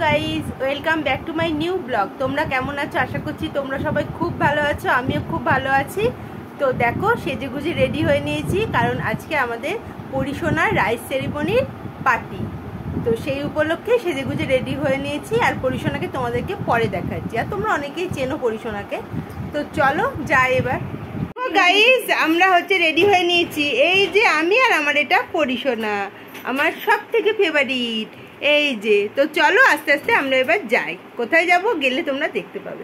Guys, welcome back to my new blog. তোমরা কেমন আছো? আশা করছি তোমরা সবাই খুব ভালো আছো, আমিও খুব ভালো আছি। তো দেখো, সেজেগুজে রেডি হয়ে নিয়েছি, কারণ আজকে আমাদের পরিশোনার রাইস সেরিমনির পার্টি। তো সেই উপলক্ষে সেজেগুজে রেডি হয়ে নিয়েছি, আর পরিশোনাকে তোমাদেরকে পরে দেখাচ্ছি। আর তোমরা অনেকেই চেনো পরিশোনাকে। তো চলো যাই এবার। গাইজ, আমরা রেডি হয়ে নিয়েছি। এই যে আমি, আর আমার এটা পরিশোনা, আমার সব থেকে ফেভারিট। এই যে, তো চলো আস্তে আস্তে আমরা এবার যাই। কোথায় যাব গেলে তোমরা দেখতে পাবে।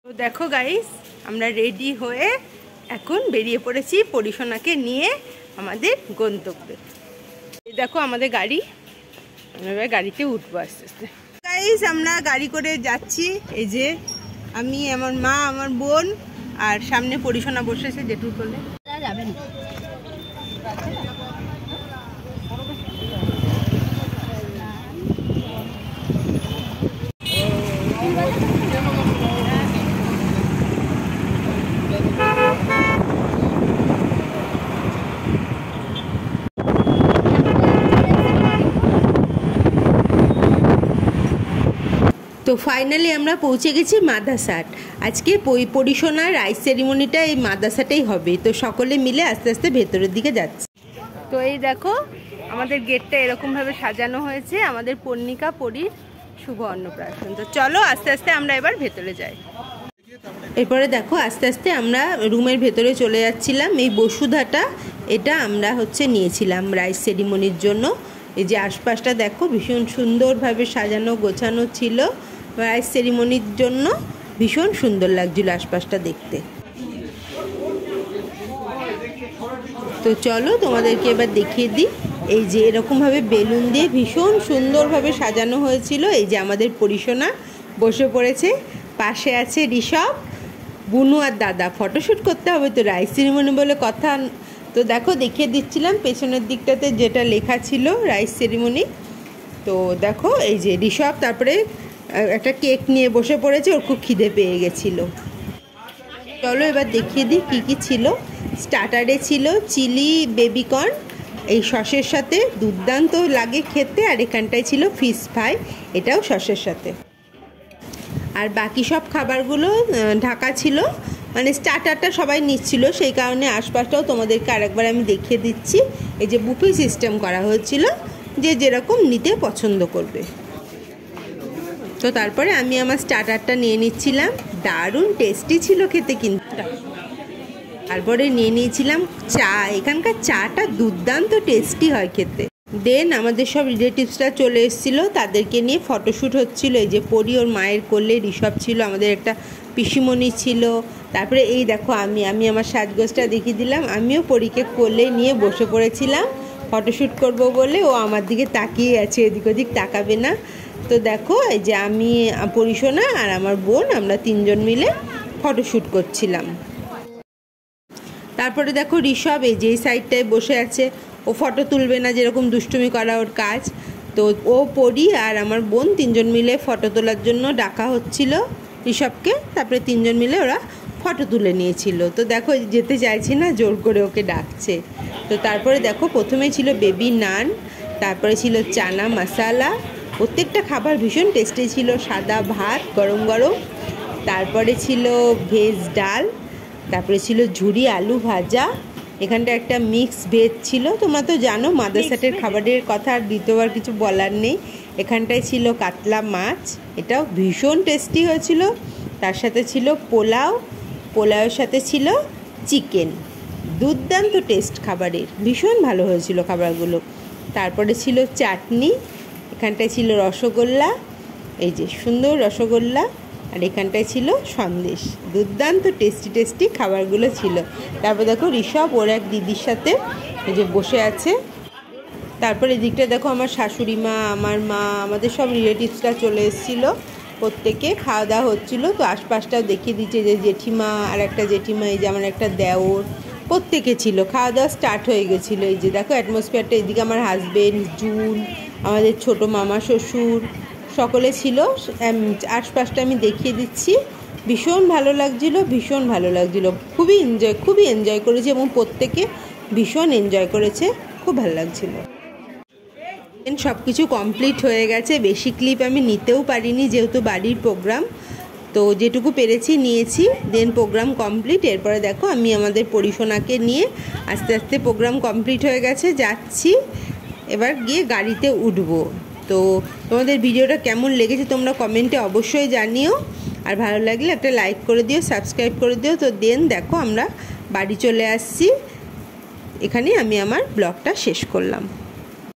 তো দেখো গাইস, আমরা রেডি হয়ে এখন বেরিয়ে পড়েছি পরিশোনাকে নিয়ে আমাদের গন্তব্যে। এই দেখো আমাদের গাড়ি, আমরা এবার গাড়িতে উঠবো আস্তে আস্তে। গাইস, আমরা গাড়ি করে যাচ্ছি। এই যে আমি, আমার মা, আমার বোন, আর সামনে পরিশোনা বসেছে জেঠুর কোলে। যাবেন তো ফাইনালি আমরা পৌঁছে গেছি মাদ্রাসাট। আজকে পরিশোনার রাইস সেরিমনিটা এই মাদ্রাসাটাই হবে। তো সকলে মিলে আস্তে আস্তে ভেতরের দিকে যাচ্ছি। তো এই দেখো, আমাদের গেটটা এরকমভাবে সাজানো হয়েছে, আমাদের পর্ণিকা পরীর শুভ অন্নপ্রাশন। তো চলো আস্তে আস্তে আমরা এবার ভেতরে যাই। এরপরে দেখো, আস্তে আস্তে আমরা রুমের ভেতরে চলে যাচ্ছিলাম। এই বসুধাটা এটা আমরা নিয়েছিলাম রাইস সেরিমনির জন্য। এই যে আশপাশটা দেখো, ভীষণ সুন্দরভাবে সাজানো গোছানো ছিল। রাইস সেরিমনির জন্য ভীষণ সুন্দর লাগছিল আশপাশটা দেখতে। তো চলো তোমাদেরকে এবার দেখিয়ে দিই। এই যে এরকমভাবে বেলুন দিয়ে ভীষণ সুন্দরভাবে সাজানো হয়েছিল। এই যে আমাদের পরিশোনা বসে পড়েছে, পাশে আছে ঋষভ, বুনু আর দাদা। ফটোশ্যুট করতে হবে তো, রাইস সেরিমনি বলে কথা। তো দেখো, দেখিয়ে দিচ্ছিলাম পেছনের দিকটাতে যেটা লেখা ছিল রাইস সেরিমনি। তো দেখো, এই যে ঋষভ তারপরে একটা কেক নিয়ে বসে পড়েছে, ওর খুব খিদে পেয়ে গেছিলো। চলো এবার দেখিয়ে দিই কী কী ছিল। স্টার্টারে ছিল চিলি বেবিকর্ন, এই সসের সাথে দুর্দান্ত লাগে খেতে। আর এখানটায় ছিল ফিশ ফ্রাই, এটাও সসের সাথে। আর বাকি সব খাবারগুলো ঢাকা ছিল, মানে স্টার্টারটা সবাই নিচ্ছিল, সেই কারণে আশপাশটাও তোমাদেরকে আরেকবার আমি দেখিয়ে দিচ্ছি। এই যে বুফে সিস্টেম করা হয়েছিল, যে যেরকম নিতে পছন্দ করবে। তো তারপরে আমি আমার স্টার্টারটা নিয়ে নিচ্ছিলাম, দারুণ টেস্টি ছিল খেতে কিন্তু। তারপরে নিয়ে নিয়েছিলাম চা, এখানকার চাটা দুর্দান্ত টেস্টি হয় খেতে। দেন আমাদের সব রিলেটিভসরা চলে এসেছিলো, তাদেরকে নিয়ে ফটোশ্যুট হচ্ছিলো। এই যে পরি ওর মায়ের কোলে, ঋষভ ছিল, আমাদের একটা পিসিমণি ছিল। তারপরে এই দেখো, আমি আমার সাজগোজটা দেখিয়ে দিলাম। আমিও পরীকে কোলে নিয়ে বসে পড়েছিলাম ফটোশ্যুট করব বলে। ও আমার দিকে তাকিয়ে আছে, এদিক ওদিক তাকাবে না। তো দেখো, এই যে আমি, পরিশোনা আর আমার বোন, আমরা তিনজন মিলে ফটোশ্যুট করছিলাম। তারপরে দেখো ঋষভ এই যে এই সাইডটায় বসে আছে, ও ফটো তুলবে না, যেরকম দুষ্টুমি করা ওর কাজ। তো ও, পরি আর আমার বোন তিনজন মিলে ফটো তোলার জন্য ডাকা হচ্ছিল ঋষভকে। তারপরে তিনজন মিলে ওরা ফটো তুলে নিয়েছিল। তো দেখো, যেতে চাইছি না, জোর করে ওকে ডাকছে। তো তারপরে দেখো, প্রথমে ছিল বেবি নান, তারপরে ছিল চানা মশালা। প্রত্যেকটা খাবার ভীষণ টেস্টি ছিল। সাদা ভাত গরম গরম, তারপরে ছিল ভেজ ডাল, তারপরে ছিল ঝুরি আলু ভাজা। এখানটা একটা মিক্স ভেজ ছিল। তোমরা তো জানো মাদ্রাসাটের খাবারের কথা, আর দ্বিতীয়বার কিছু বলার নেই। এখানটায় ছিল কাতলা মাছ, এটাও ভীষণ টেস্টি হয়েছিল। তার সাথে ছিল পোলাও, পোলাওয়ের সাথে ছিল চিকেন। দুর্দান্ত টেস্ট খাবারের, ভীষণ ভালো হয়েছিল খাবারগুলো। তারপরে ছিল চাটনি, এখানটায় ছিল রসগোল্লা, এই যে সুন্দর রসগোল্লা। আর এখানটায় ছিল সন্দেশ। দুর্দান্ত টেস্টি টেস্টি খাবারগুলো ছিল। তারপর দেখো ঋষভ ওর এক দিদির সাথে এই যে বসে আছে। তারপর এদিকটা দেখো, আমার শাশুড়ি মা, আমার মা, আমাদের সব রিলেটিভসরা চলে এসেছিলো। প্রত্যেকে খাওয়া দাওয়া হচ্ছিলো। তো আশপাশটাও দেখিয়ে দিচ্ছে, যে জেঠিমা আর একটা জেঠিমা, এই যে আমার একটা দেওর, প্রত্যেকে ছিল। খাওয়া দাওয়া স্টার্ট হয়ে গেছিলো। এই যে দেখো অ্যাটমসফিয়ারটা, এদিকে আমার হাজবেন্ড, জুন, আমাদের ছোটো মামা শ্বশুর, সকলে ছিল। আশপাশটা আমি দেখিয়ে দিচ্ছি। ভীষণ ভালো লাগছিলো, ভীষণ ভালো লাগছিলো। খুবই এনজয় করেছি, এবং প্রত্যেকে ভীষণ এনজয় করেছে, খুব ভালো লাগছিলো। সব কিছু কমপ্লিট হয়ে গেছে। বেশি ক্লিপ আমি নিতেও পারিনি যেহেতু বাড়ির প্রোগ্রাম, তো যেটুকু পেরেছি নিয়েছি। দেন প্রোগ্রাম কমপ্লিট। এরপরে দেখো আমি আমাদের পরিশোনাকে নিয়ে আস্তে আস্তে প্রোগ্রাম কমপ্লিট হয়ে গেছে, যাচ্ছি এবার গিয়ে গাড়িতে উঠবো। তো তোমাদের ভিডিওটা কেমন লেগেছে তোমরা কমেন্টে অবশ্যই জানিও, আর ভালো লাগলে একটা লাইক করে দিও, সাবস্ক্রাইব করে দিও। তো দেন দেখো আমরা বাড়ি চলে আসছি। এখানে আমি আমার ব্লগটা শেষ করলাম।